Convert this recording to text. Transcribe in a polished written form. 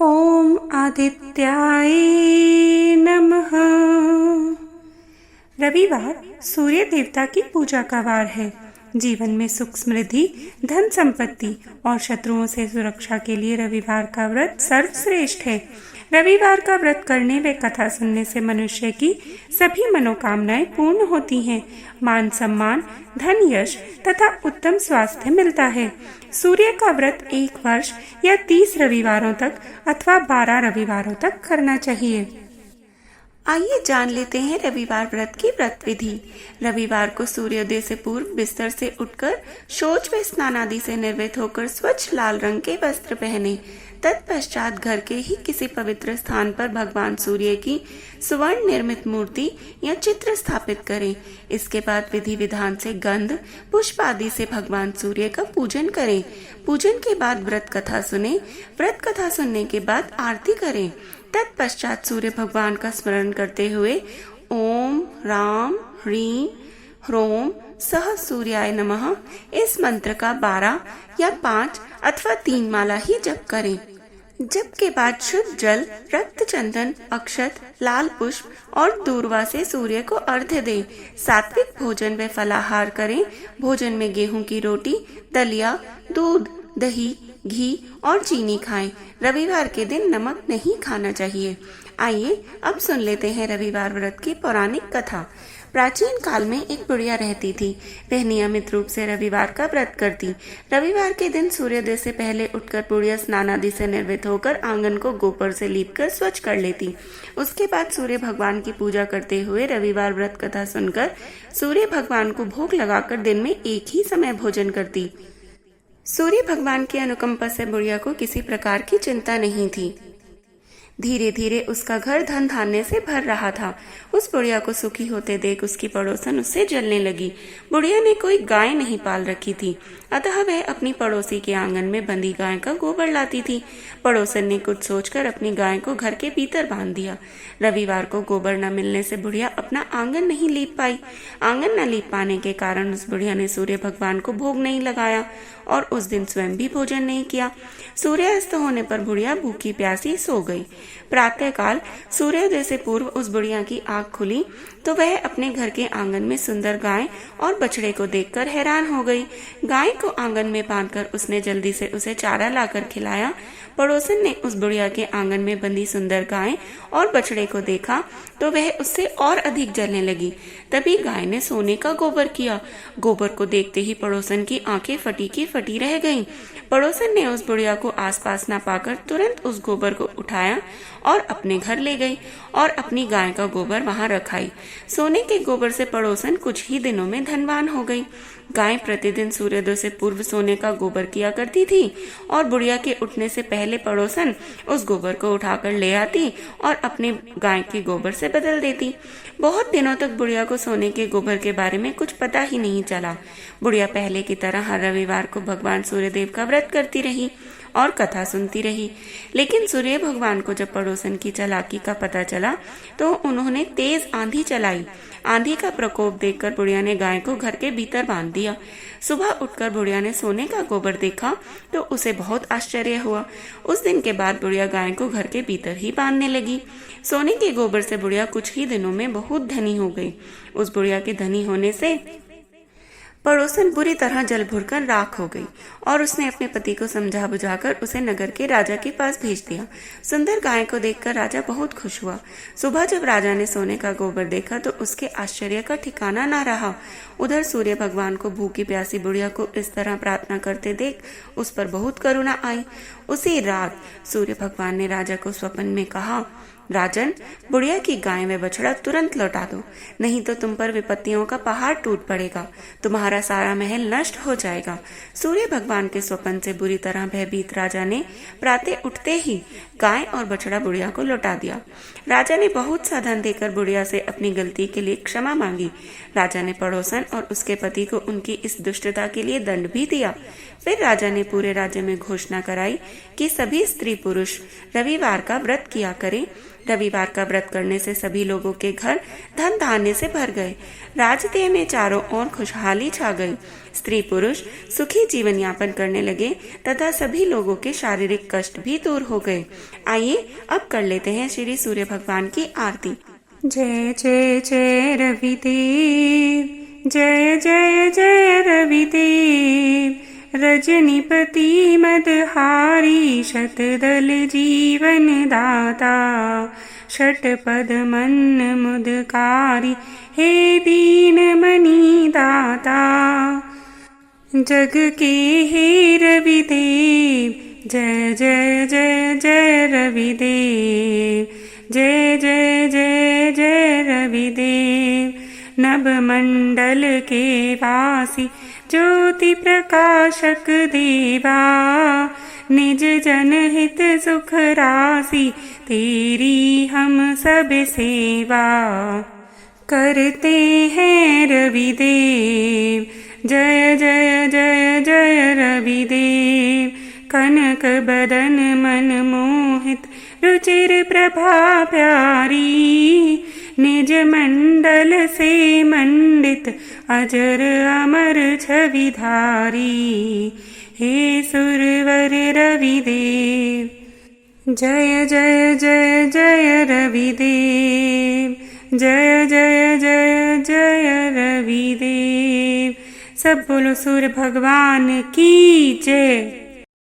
ओम आदित्याय नमः। रविवार सूर्य देवता की पूजा का वार है। जीवन में सुख समृद्धि, धन संपत्ति और शत्रुओं से सुरक्षा के लिए रविवार का व्रत सर्वश्रेष्ठ है। रविवार का व्रत करने व कथा सुनने से मनुष्य की सभी मनोकामनाएं पूर्ण होती हैं। मान सम्मान, धन, यश तथा उत्तम स्वास्थ्य मिलता है। सूर्य का व्रत 1 वर्ष या 30 रविवारों तक अथवा 12 रविवारों तक करना चाहिए। आइए जान लेते हैं रविवार व्रत की व्रत विधि। रविवार को सूर्योदय से पूर्व बिस्तर से उठकर शौच व स्नान आदि से निर्वृत्त होकर स्वच्छ लाल रंग के वस्त्र पहने। तत्पश्चात घर के ही किसी पवित्र स्थान पर भगवान सूर्य की सुवर्ण निर्मित मूर्ति या चित्र स्थापित करें। इसके बाद विधि विधान से गंध, पुष्प आदि से भगवान सूर्य का पूजन करें। पूजन के बाद व्रत कथा सुने। व्रत कथा सुनने के बाद आरती करें। तत्पश्चात सूर्य भगवान का स्मरण करते हुए ओम राम ह्रीं ह्रोम सह सूर्याय नमः इस मंत्र का 12 या 5 अथवा 3 माला ही जप करें। जप के बाद शुद्ध जल, रक्त चंदन, अक्षत, लाल पुष्प और दूर्वा से सूर्य को अर्घ्य दें। सात्विक भोजन व फलाहार करें। भोजन में गेहूं की रोटी, दलिया, दूध, दही, घी और चीनी खाएं। रविवार के दिन नमक नहीं खाना चाहिए। आइए अब सुन लेते हैं रविवार व्रत की पौराणिक कथा। प्राचीन काल में एक बुढ़िया रहती थी। वह नियमित रूप से रविवार का व्रत करती। रविवार के दिन सूर्योदय से पहले उठकर बुढ़िया स्नान आदि से निर्वृत्त होकर आंगन को गोबर से लीपकर स्वच्छ कर लेती। उसके बाद सूर्य भगवान की पूजा करते हुए रविवार व्रत कथा सुनकर सूर्य भगवान को भोग लगाकर दिन में एक ही समय भोजन करती। सूर्य भगवान की अनुकंपा से बुढ़िया को किसी प्रकार की चिंता नहीं थी। धीरे धीरे उसका घर धन धान्य से भर रहा था। उस बुढ़िया को सुखी होते देख उसकी पड़ोसन उससे जलने लगी। बुढ़िया ने कोई गाय नहीं पाल रखी थी, अतः वह अपनी पड़ोसी के आंगन में बंधी गाय का गोबर लाती थी। पड़ोसन ने कुछ सोचकर अपनी गाय को घर के भीतर बांध दिया। रविवार को गोबर न मिलने से बुढ़िया अपना आंगन नहीं लीप पाई। आंगन न लीप पाने के कारण उस बुढ़िया ने सूर्य भगवान को भोग नहीं लगाया और उस दिन स्वयं भी भोजन नहीं किया। सूर्यास्त होने पर बुढ़िया भूखी प्यासी सो गई। प्रातः काल सूर्योदय से पूर्व उस बुढ़िया की आंख खुली तो वह अपने घर के आंगन में सुंदर गाय और बछड़े को देखकर हैरान हो गई। गाय को आंगन में बांधकर उसने जल्दी से उसे चारा लाकर खिलाया। पड़ोसन ने उस बुढ़िया के आंगन में बंधी सुंदर गाय और बछड़े को देखा तो वह उससे और अधिक जलने लगी। तभी गाय ने सोने का गोबर किया। गोबर को देखते ही पड़ोसन की आंखें फटी की फटी रह गईं। पड़ोसन ने उस बुढ़िया को आसपास न पाकर तुरंत उस गोबर को उठाया और अपने घर ले गई और अपनी गाय का गोबर वहां रखाई। सोने के गोबर से पड़ोसन कुछ ही दिनों में धनवान हो गई। गाय प्रतिदिन सूर्योदय से पूर्व सोने का गोबर किया करती थी और बुढ़िया के उठने से पहले पड़ोसन उस गोबर को उठाकर ले आती और अपने गाय के गोबर से बदल देती। बहुत दिनों तक बुढ़िया को सोने के गोबर के बारे में कुछ पता ही नहीं चला। बुढ़िया पहले की तरह हर रविवार को भगवान सूर्यदेव का व्रत करती रही और कथा सुनती रही। लेकिन सूर्य भगवान को जब पड़ोसन की चालाकी का पता चला तो उन्होंने तेज आंधी चलाई। आंधी का प्रकोप देखकर बुढ़िया ने गाय को घर के भीतर बांध दिया। सुबह उठकर बुढ़िया ने सोने का गोबर देखा तो उसे बहुत आश्चर्य हुआ। उस दिन के बाद बुढ़िया गाय को घर के भीतर ही बांधने लगी। सोने के गोबर से बुढ़िया कुछ ही दिनों में बहुत धनी हो गई। उस बुढ़िया के धनी होने से पड़ोसन बुरी तरह जल भुनकर राख हो गई और उसने अपने पति को समझा बुझाकर उसे नगर के राजा के पास भेज दिया। सुंदर गाय को देखकर राजा बहुत खुश हुआ। सुबह जब राजा ने सोने का गोबर देखा तो उसके आश्चर्य का ठिकाना न रहा। उधर सूर्य भगवान को भूखी प्यासी बुढ़िया को इस तरह प्रार्थना करते देख उस पर बहुत करुणा आई। उसी रात सूर्य भगवान ने राजा को स्वप्न में कहा, राजन, बुढ़िया की गाय व बछड़ा तुरंत लौटा दो, नहीं तो तुम पर विपत्तियों का पहाड़ टूट पड़ेगा। तुम्हारा सारा महल नष्ट हो जाएगा। सूर्य भगवान के स्वप्न से बुरी तरह भयभीत राजा ने प्रातः उठते ही गाय और बछड़ा बुढ़िया को लौटा दिया। राजा ने बहुत सा धन देकर बुढ़िया से अपनी गलती के लिए क्षमा मांगी। राजा ने पड़ोसन और उसके पति को उनकी इस दुष्टता के लिए दंड भी दिया। फिर राजा ने पूरे राज्य में घोषणा कराई कि सभी स्त्री पुरुष रविवार का व्रत किया करें। रविवार का व्रत करने से सभी लोगों के घर धन धान्य से भर गए। राजदेह में चारों ओर खुशहाली छा गई। स्त्री पुरुष सुखी जीवन यापन करने लगे तथा सभी लोगों के शारीरिक कष्ट भी दूर हो गए। आइए अब कर लेते हैं श्री सूर्य भगवान की आरती। जय जय जय रविदेव, जय जय जय रविदेव, रजनीपति मदहारी शतदल जीवन दाता, षटपद मन मुदकारी हे दीन मणि दाता। जग के हे रविदेव, जय जय जय जय रविदेव, जय जय जय जय रविदेव। नभ मंडल के वासी ज्योति प्रकाशक देवा, निज जन हित सुख राशि तेरी हम सब सेवा। करते हैं रविदेव, जय जय जय जय रविदेव। कनक बदन मन मोहित रुचिर प्रभा प्यारी, निज मंडल से मंडित अजर अमर छविधारी। हे सुरवर रविदेव, जय जय जय जय रविदेव, जय जय जय जय रविदेव। सब बोलो सूर्य भगवान की जय।